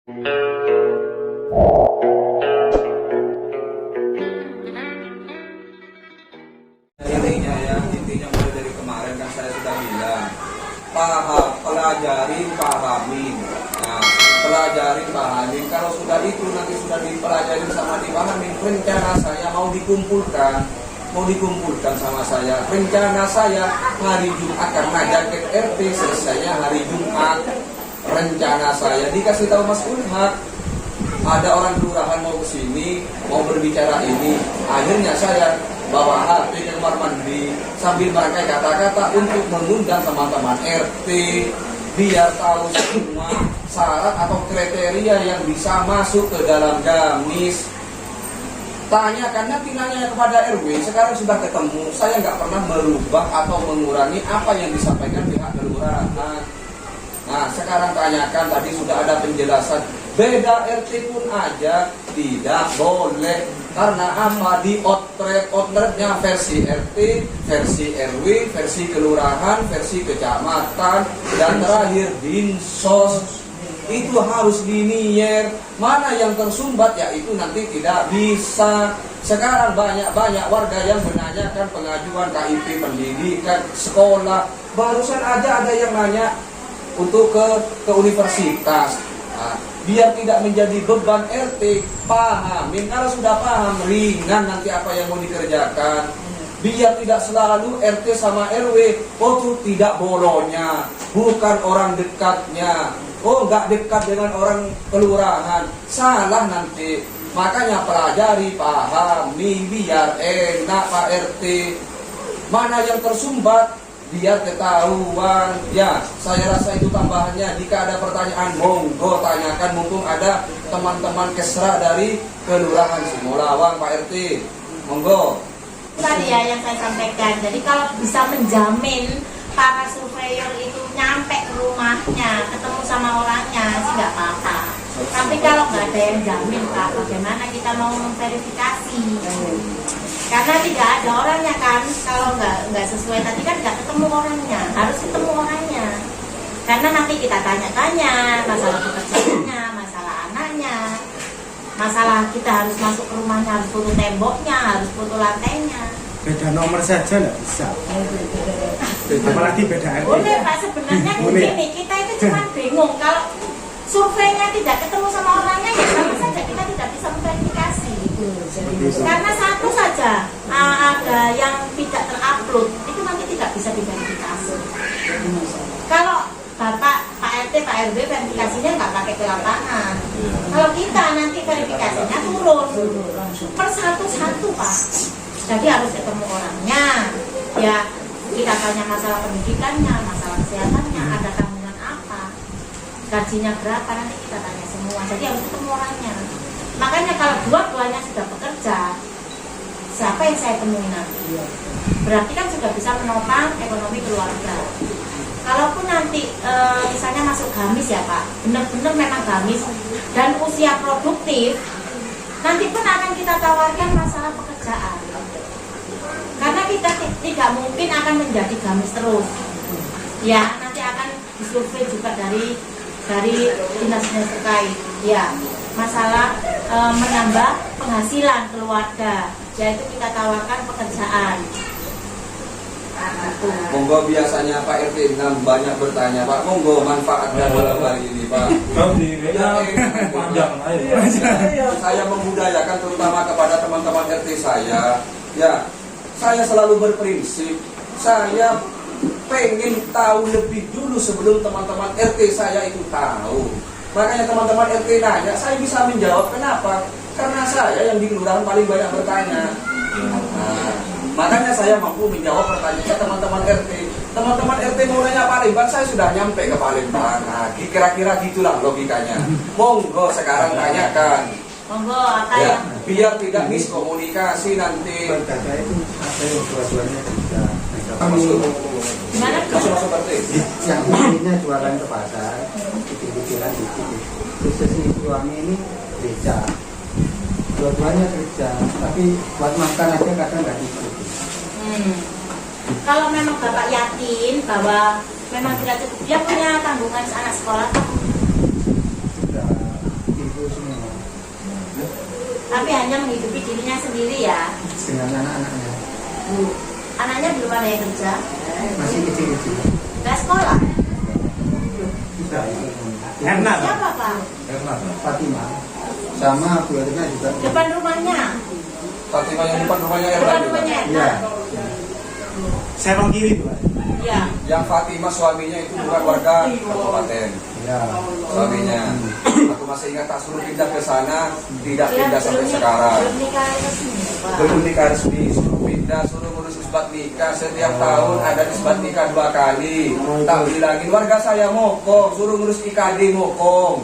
Intinya mulai dari kemarin kan saya sudah bilang, pelajarin, pahamin. Nah, pelajarin, pahamin. Kalau sudah itu nanti sudah dipelajarin sama dipahamin, rencana saya mau dikumpulkan sama saya. Rencana saya hari Jumat karena jaket RT selesainya hari Jumat. Rencana saya dikasih tahu Mas Unhak, ada orang kelurahan mau kesini, mau berbicara ini. Akhirnya saya bawa HP ke kamar mandi sambil merangkai kata-kata untuk mengundang teman-teman RT biar tahu semua syarat atau kriteria yang bisa masuk ke dalam gamis. Tanyakan, nanti nanya kepada RW, sekarang sudah ketemu, saya nggak pernah merubah atau mengurangi apa yang disampaikan pihak kelurahan. Nah, sekarang tanyakan, tadi sudah ada penjelasan, beda RT pun aja tidak boleh. Karena apa? Di outletnya versi RT, versi RW, versi kelurahan, versi kecamatan, dan terakhir dinsos. Itu harus linier. Mana yang tersumbat ya itu nanti tidak bisa. Sekarang banyak warga yang menanyakan pengajuan KIP pendidikan, sekolah. Barusan aja ada yang nanya untuk ke universitas. Nah, biar tidak menjadi beban RT, pahamin. Kalau sudah paham, ringan nanti apa yang mau dikerjakan. Biar tidak selalu RT sama RW, oh tuh tidak bolonya, bukan orang dekatnya. Oh nggak dekat dengan orang kelurahan, salah nanti. Makanya pelajari, pahami, biar enak Pak RT. Mana yang tersumbat, biar ketahuan. Ya, saya rasa itu tambahannya. Jika ada pertanyaan, monggo tanyakan. Mumpung ada teman-teman kesra dari Kelurahan Simolawang, Pak RT. Monggo. Tadi ya yang saya sampaikan. Jadi kalau bisa menjamin para surveyor itu nyampe ke rumahnya, ketemu sama orangnya sih nggak apa-apa. Tapi kalau nggak ada yang jamin Pak, bagaimana kita mau memverifikasi? Karena tidak ada orangnya kan, kalau nggak sesuai tadi kan nggak ketemu orangnya, harus ketemu orangnya. Karena nanti kita tanya-tanya masalah pekerjaannya, masalah anaknya, masalah kita harus masuk ke rumahnya, harus foto temboknya, harus foto lantainya. Beda nomor saja nggak bisa, apalagi beda RT. Boleh Pak, sebenarnya begini, kita itu cuma bingung kalau surveinya tidak ketemu sama orangnya, ya sama saja kita tidak bisa memverifikasi. Karena satu saja ada yang tidak terupload, itu nanti tidak bisa diverifikasi. Kalau Bapak, Pak RT, Pak RW verifikasinya nggak pakai ke lapangan. Kalau kita nanti verifikasinya turun per satu-satu Pak. Jadi harus ketemu orangnya. Ya, kita tanya masalah pendidikannya, masalah kesehatannya, ada tanggungan apa, gajinya berapa, nanti kita tanya semua. Jadi harus ketemu orangnya. Makanya kalau dua-duanya sudah bekerja, siapa yang saya temui nanti? Berarti kan sudah bisa menopang ekonomi keluarga. Kalaupun nanti misalnya masuk gamis ya Pak, benar-benar memang gamis dan usia produktif, nanti pun akan kita tawarkan masalah pekerjaan. Karena kita tidak mungkin akan menjadi gamis terus. Ya, nanti akan disurvei juga dari dinas-dinas terkait. Ya, masalah menambah penghasilan keluarga, yaitu kita tawarkan pekerjaan. Monggo, biasanya Pak RT banyak bertanya, Pak. Monggo manfaatkan dalam hari ini, Pak. Saya membudayakan terutama kepada teman-teman RT saya. Ya, saya selalu berprinsip, saya pengen tahu lebih dulu sebelum teman-teman RT saya itu tahu. Makanya teman-teman RT nanya, saya bisa menjawab. Kenapa? Karena saya yang di kelurahan paling banyak bertanya. Nah, makanya saya mampu menjawab pertanyaan teman-teman RT. Teman-teman RT mau nanya Palembang, saya sudah nyampe ke Palembang. Nah, kira-kira gitulah logikanya. Monggo sekarang tanyakan. Monggo, apa Ya, yang biar tidak miskomunikasi nanti. Data itu ada yang dua-duanya bisa. gimana? Masuk RT. Yang intinya jualan ke pasar, bikin-bikinan dikit. Khusus si suami ini beca. Dua-duanya kerja, tapi buat makan aja kadang nggak cukup. Kalau memang Bapak yakin bahwa memang tidak cukup, dia punya tanggungan anak sekolah. Sudah tapi hanya menghidupi dirinya sendiri ya. Dengan anak-anaknya Anaknya belum ada yang kerja, masih kecil-kecil. nggak sekolah. Sudah. Enak. Siapa Pak? Fatimah sama keluarga juga. Depan rumahnya. Fatimah yang depan rumahnya Depan Erna juga. rumahnya Iya. Serong kiri tuh. Ya. Yang Fatimah suaminya itu bukan warga kabupaten. Iya. Suaminya. Aku masih ingat tak suruh pindah ke sana, tidak pindah sampai sekarang. Belum nikah resmi, Pak. Belum nikah resmi, suruh pindah, suruh ngurus isbat nikah. Setiap tahun ada isbat nikah 2 kali. Tak bilangin warga saya mokong, suruh ngurus IKD mokong.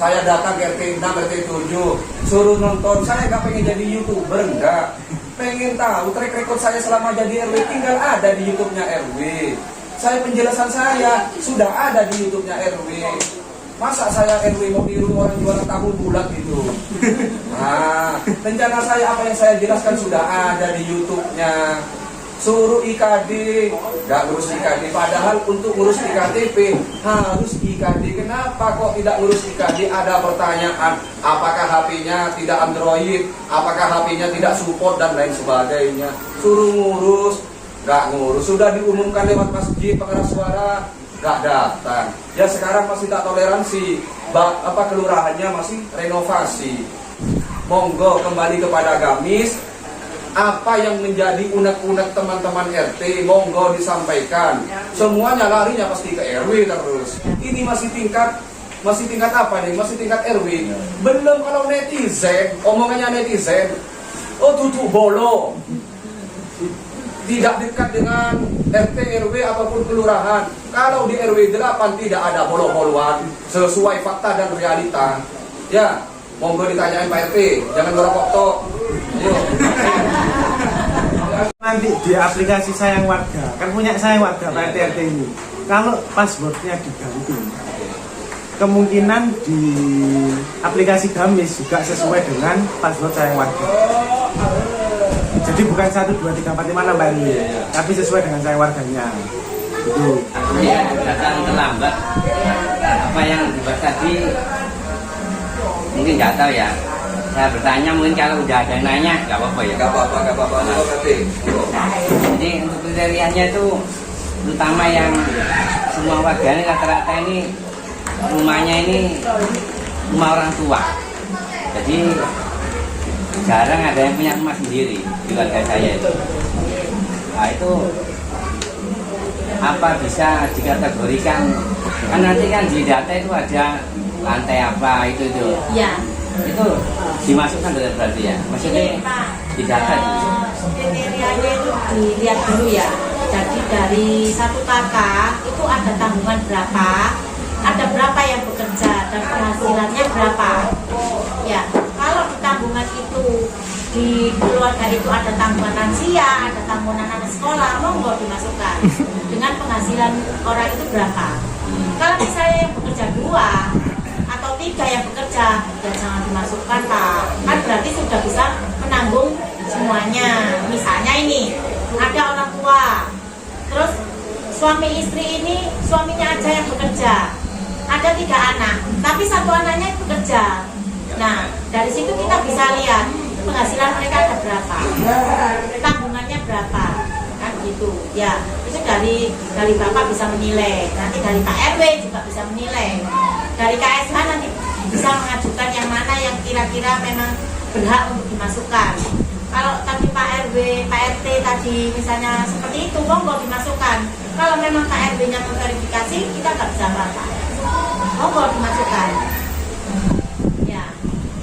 Saya datang ke RT 6, RT 7, suruh nonton. Saya nggak pengen jadi YouTuber, enggak. Pengen tahu track record saya selama jadi RW, tinggal ada di YouTube-nya RW. Saya penjelasan saya sudah ada di YouTube-nya RW. Masa saya RW mau niru orang jualan tahu bulat gitu. Nah, rencana saya apa yang saya jelaskan sudah ada di YouTube-nya. Suruh IKD, nggak ngurus IKD. Padahal untuk ngurus IKTP harus IKD. Kenapa kok tidak ngurus IKD? Ada pertanyaan, apakah HP-nya tidak Android? Apakah HP-nya tidak support dan lain sebagainya? Suruh ngurus, nggak ngurus. Sudah diumumkan lewat masjid pengeras suara, nggak datang. Ya sekarang masih tak toleransi. Kelurahannya masih renovasi. Monggo kembali kepada Gamis. Apa yang menjadi unek-unek teman-teman RT, monggo disampaikan. Semuanya larinya pasti ke RW terus. Ini masih tingkat apa nih? Masih tingkat RW. Belum kalau netizen, omongannya netizen. Oh tutup bolo. Tidak dekat dengan RT, RW ataupun kelurahan. Kalau di RW 8 tidak ada bolo-boloan, sesuai fakta dan realita. Ya, monggo ditanyain Pak RT, jangan ngerokok tok. Ayo. Nanti di aplikasi Sayang Warga, kan punya Sayang Warga Pak RT ini. Kalau passwordnya diganti, kemungkinan di aplikasi Gamis juga sesuai dengan password Sayang Warga. Jadi bukan 1, 2, 3, 4, 5, 6 Pak RW, tapi sesuai dengan Sayang Warganya. Itu. Artinya datang terlambat. Apa yang dibuat tadi mungkin nggak tahu ya. Saya bertanya, mungkin kalau udah ada yang nanya nggak apa-apa ya. Gak apa-apa. Monggo RT. Jadi untuk kriterianya itu terutama yang semua warga ini rata-rata ini rumahnya ini rumah orang tua. Jadi jarang ada yang punya rumah sendiri di keluarga saya itu. Nah itu apa bisa dikategorikan? Kan nanti kan di data itu ada lantai apa itu. Ya. Itu dimasukkan berarti ya. Maksudnya Ini Pak, di data itu. kriterianya itu dilihat dulu ya. Jadi dari satu kakak itu ada tanggungan berapa, ada berapa yang bekerja dan penghasilannya berapa. Ya, kalau di tanggungan itu di keluarga itu ada tanggungan lansia, ada tanggungan anak sekolah, monggo dimasukkan dengan penghasilan orang itu berapa. Kalau misalnya yang bekerja 2 atau 3 yang bekerja, ya jangan dimasukkan Pak. Kan berarti sudah bisa menanggung semuanya. Misalnya ini ada orang tua, terus suami istri ini suaminya aja yang bekerja, ada 3 anak, tapi 1 anaknya bekerja. Nah dari situ kita bisa lihat penghasilan mereka ada berapa, tanggungannya berapa, kan gitu. Ya itu dari Bapak bisa menilai, nanti dari Pak RW juga bisa menilai, dari KSH nanti bisa mengajukan yang mana yang kira-kira memang berhak untuk dimasukkan. Kalau tadi Pak RW, Pak RT tadi misalnya seperti itu, monggo dimasukkan. Kalau memang Pak RW-nya memverifikasi, kita nggak bisa apa-apa. Monggo dimasukkan. Ya,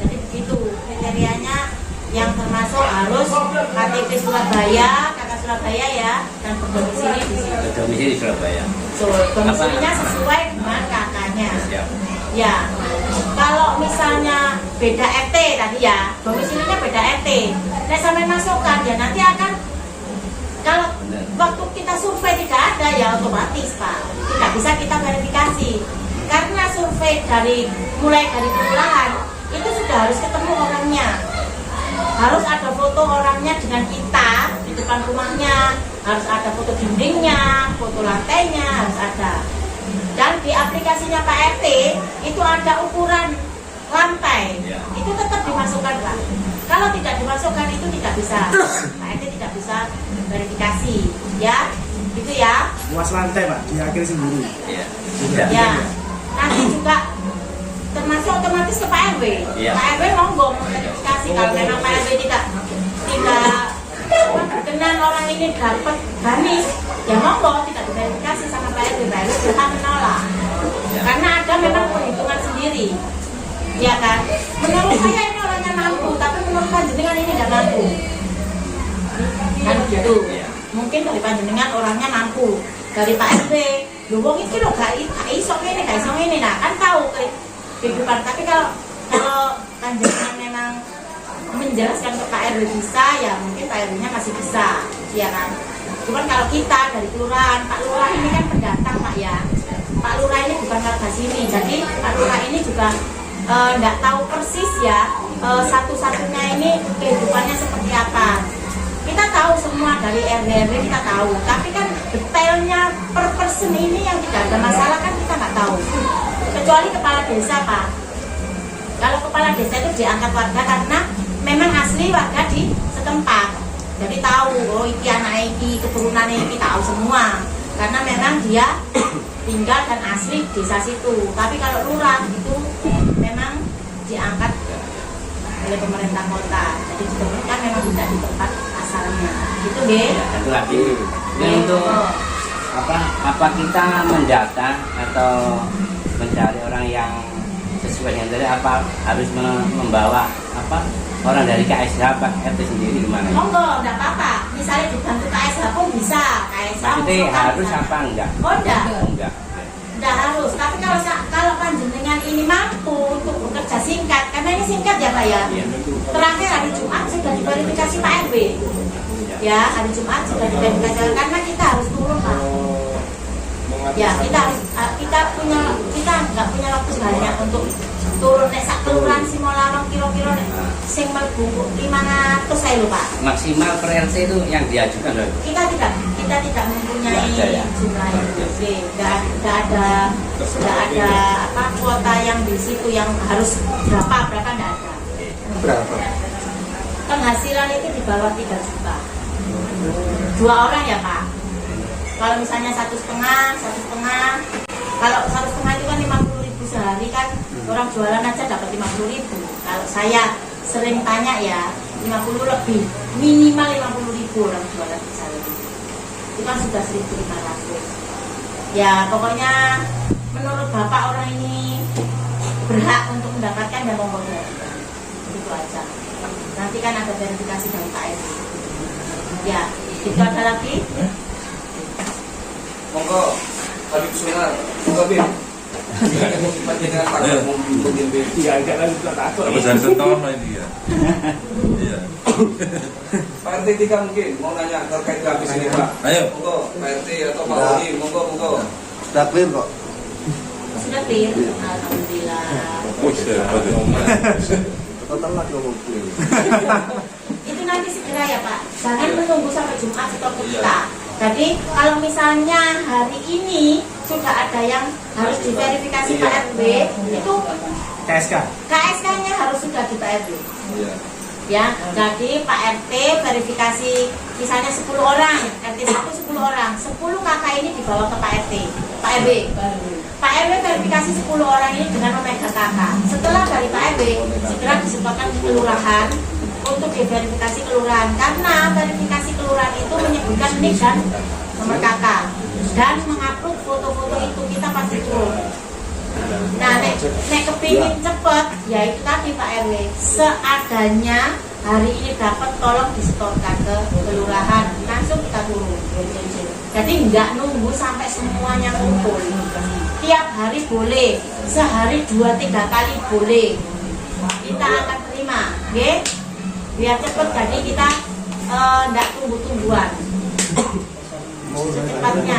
jadi begitu kriterianya. Yang termasuk harus KTP Surabaya, kakak Surabaya ya, dan berdomisili di situ. Berdomisili di Surabaya. So, domisilinya sesuai dengan kakaknya. Siap. Ya, kalau misalnya beda RT tadi ya, domisilinya beda RT. Nah, sampai masukkan ya nanti akan, kalau waktu kita survei tidak ada ya otomatis Pak, tidak bisa kita verifikasi. Karena survei mulai dari kelurahan itu sudah harus ketemu orangnya. Harus ada foto orangnya dengan kita di depan rumahnya, harus ada foto dindingnya, foto lantainya, harus ada. Dan di aplikasinya Pak RT itu ada ukuran lantai, itu tetap dimasukkan Pak. bisa, Pak RT tidak bisa verifikasi, ya, gitu ya. luas lantai Pak, diakhiri sendiri. Iya. Ya, nanti juga termasuk otomatis ke Pak RW. Iya. Pak RW monggo verifikasi kalau memang Pak RW tidak berkenan orang ini dapat gamis, ya monggo tidak diverifikasi sama Pak RW. Pak RW berhak menolak. Karena ada memang perhitungan sendiri, ya kan? Menurut saya ini orangnya mampu, tapi menurut panjenengan ini tidak mampu, kan gitu. Mungkin dari panjenengan orangnya mampu, dari Pak RW, lu wong iki lho gak iso ngene, gak iso ngene, nah kan tahu kehidupan. Tapi kalau panjenengan memang menjelaskan ke Pak RW bisa, ya mungkin Pak RW-nya masih bisa, ya kan? Cuman kalau kita dari kelurahan, Pak Lurah ini kan pendatang Pak ya. Pak Lurah ini bukan warga sini, jadi Pak Lurah ini juga nggak tahu persis ya satu-satunya ini kehidupannya seperti apa. Kita tahu semua dari RW kita tahu, tapi kan detailnya per person ini yang tidak ada masalah kan kita nggak tahu. Kecuali kepala desa Pak. Kalau kepala desa itu diangkat warga karena memang asli warga di setempat. Jadi tahu, oh iki anak iki, keturunan iki tahu semua. Karena memang dia tinggal dan asli desa situ. Tapi kalau lurah itu memang diangkat oleh pemerintah kota. Jadi ditemukan memang tidak di tempat asalnya. Gitu deh. Satu lagi, ini untuk apa kita mendata atau mencari orang yang sesuai dengan dari apa harus membawa orang dari KSH Pak RT sendiri gimana? Monggo, enggak apa-apa. Misalnya dibantu KSH pun bisa. KSH Maksudnya harus bisa. apa enggak? Oh enggak. Enggak. Enggak harus. Tapi kalau panjenengan ini mampu untuk bekerja singkat, karena ini singkat ya Pak ya. Iya. Terakhir hari Jumat sudah diverifikasi Pak RW. Ya, hari Jumat sudah diverifikasi karena kita harus turun Pak. Ya, kita nggak punya waktu banyak untuk turun nek sak kelurahan Simolarong kira-kira sing mlebu 500 saya lupa. Maksimal per RT itu yang diajukan loh. Kita tidak mempunyai Nggak ada ya? jumlah itu. Nggak ada kuota yang di situ yang harus berapa nggak ada. Berapa? Penghasilan itu di bawah 3 juta. 2 orang ya Pak. Kalau misalnya 1,5, kalau 1,5 itu kan 50.000 sehari kan, orang jualan aja dapat 50.000. Kalau saya sering tanya ya, 50 lebih, minimal 50.000 orang jualan di sana. Itu kan sudah 1.500. Ya pokoknya menurut Bapak orang ini berhak untuk mendapatkan dan monggo. Itu aja. Nanti kan ada verifikasi dari Pak RW. Ya, itu ada lagi. Monggo, Habib Sunar, monggo Bim. Panjenengan takut mungkin Bim. Iya, enggak lagi takut. Apa jadi setahun ini ya? Iya. Pak RT 3 mungkin mau nanya terkait habis ini Pak. Ayo. Monggo, Pak RT atau Pak Odi, monggo. Sudah clear kok. Sudah clear, alhamdulillah. Total lagi ngomong clear. Itu nanti segera ya Pak. Jangan menunggu sampai Jumat setor ke kita. Jadi kalau misalnya hari ini sudah ada yang harus diverifikasi Pak RW, itu KSK-nya harus sudah di Pak RW. Iya. Ya, jadi Pak RT verifikasi misalnya 10 orang, RT 1 10 orang, 10 kakak ini dibawa ke Pak RT, Pak RW. Pak RW verifikasi 10 orang ini dengan memegang kakak. Setelah dari Pak RW segera disetorkan ke kelurahan untuk diverifikasi kelurahan, karena verifikasi kelurahan itu menyebutkan NIK dan nomor kakak dan mengupload foto-foto itu kita pasti turun. Nah, nek kepingin cepet, ya itu tadi Pak RW, seadanya hari ini dapat tolong disetorkan ke kelurahan, langsung kita turun. Jadi nggak nunggu sampai semuanya kumpul. Tiap hari boleh, sehari 2-3 kali boleh. Kita akan terima, oke? Biar cepet, jadi kita nggak tunggu-tungguan. Secepatnya.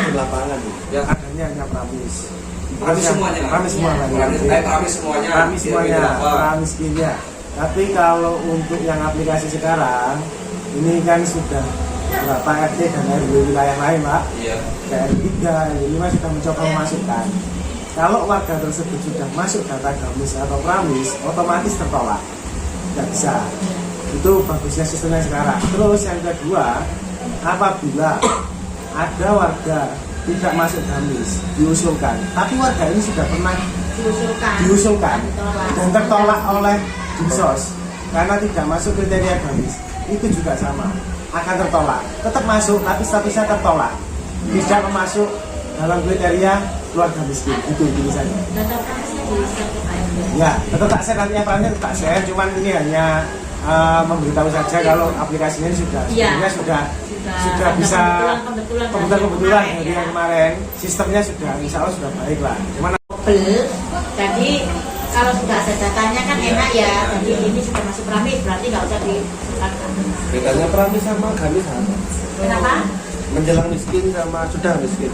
Ya, adanya hanya Pramis. Pramis semuanya. Pramis semuanya. Pramis semuanya. Pramis semuanya. Berapa? Pramis kimia. Tapi kalau untuk yang aplikasi sekarang, ini kan sudah berapa RT dan RW wilayah lain Pak. Iya. Dari 3, RW 5 sudah mencoba memasukkan. Kalau warga tersebut sudah masuk data gamis atau pramis, otomatis tertolak. Tidak bisa. Itu bagusnya sistemnya sekarang. Terus yang kedua, apabila ada warga tidak masuk gamis diusulkan, tapi warga ini sudah pernah diusulkan dan tertolak oleh Dinsos karena tidak masuk kriteria gamis, itu juga sama, akan tertolak. Tetap masuk tapi statusnya tertolak, tidak masuk dalam kriteria keluarga miskin. Itu tulisannya. Ya, tetap tak share, nanti perannya tetap share, cuman ini hanya memberitahu saja kalau aplikasinya sudah sebenarnya sudah bisa kebetulan dari yang kemarin sistemnya sudah insya Allah sudah baik lah. Cuman jadi kalau sudah ada datanya kan enak ya. Jadi ini sudah masuk Pramis, berarti nggak usah disesuaikan. Bedanya Pramis sama gamis apa? Kenapa? Menjelang miskin sama sudah miskin.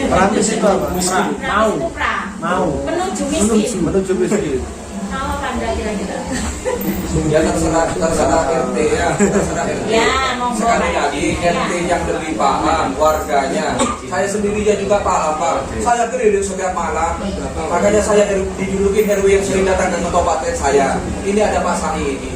Pramis itu apa? mau menuju miskin. Menuju miskin. Mau apa Anda kira-kira? Ya terserah RT ya, terserah RT. Ya, monggo. Sekali lagi RT yang lebih paham warganya. Saya sendirinya juga paham Pak. Saya keliling setiap malam. Makanya saya dijuluki RW yang sering datang ke kabupaten saya. Ini ada Pak Sahi ini.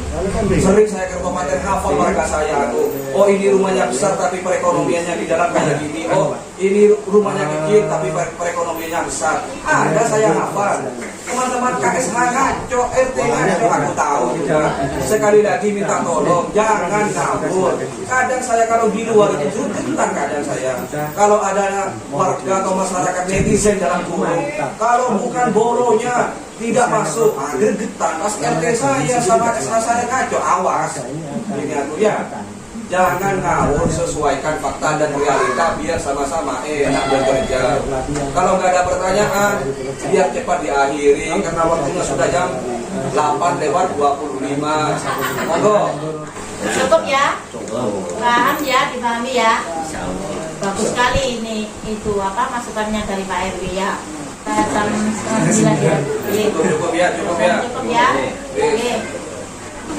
Sering saya ke kabupaten hafal warga saya tuh. Oh ini rumahnya besar tapi perekonomiannya di dalam kayak gini. Oh ini rumahnya kecil tapi perekonomiannya besar. Ada saya hafal. Teman-teman KSH ngaco, RT ngaco, aku tahu juga. Sekali lagi minta tolong, jangan ngawur. Kadang saya kalau di luar itu tentang kadang saya. Kalau ada warga atau masyarakat netizen dalam kurung, kalau bukan boronya tidak masuk, gregetan. Pas RT saya sama KSH saya ngaco, awas. Ini aku ya. Jangan ngawur, sesuaikan fakta dan realita biar sama-sama enak bekerja. Kalau nggak ada pertanyaan, biar cepat diakhiri karena waktunya sudah jam 8:25. Monggo. Cukup ya? Paham ya, dipahami ya? Bagus sekali ini itu apa masukannya dari Pak RW ya. Jam 9 ya. Cukup ya. Cukup ya. Oke.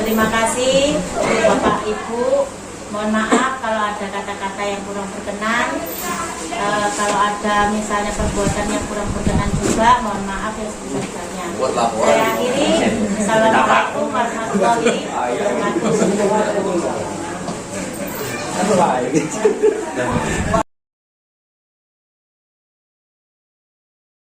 Terima kasih Bapak Ibu. Mohon maaf kalau ada kata-kata yang kurang berkenan, kalau ada misalnya perbuatan yang kurang berkenan juga, mohon maaf ya sebesar-besarnya. Saya akhiri. Assalamualaikum warahmatullahi wabarakatuh.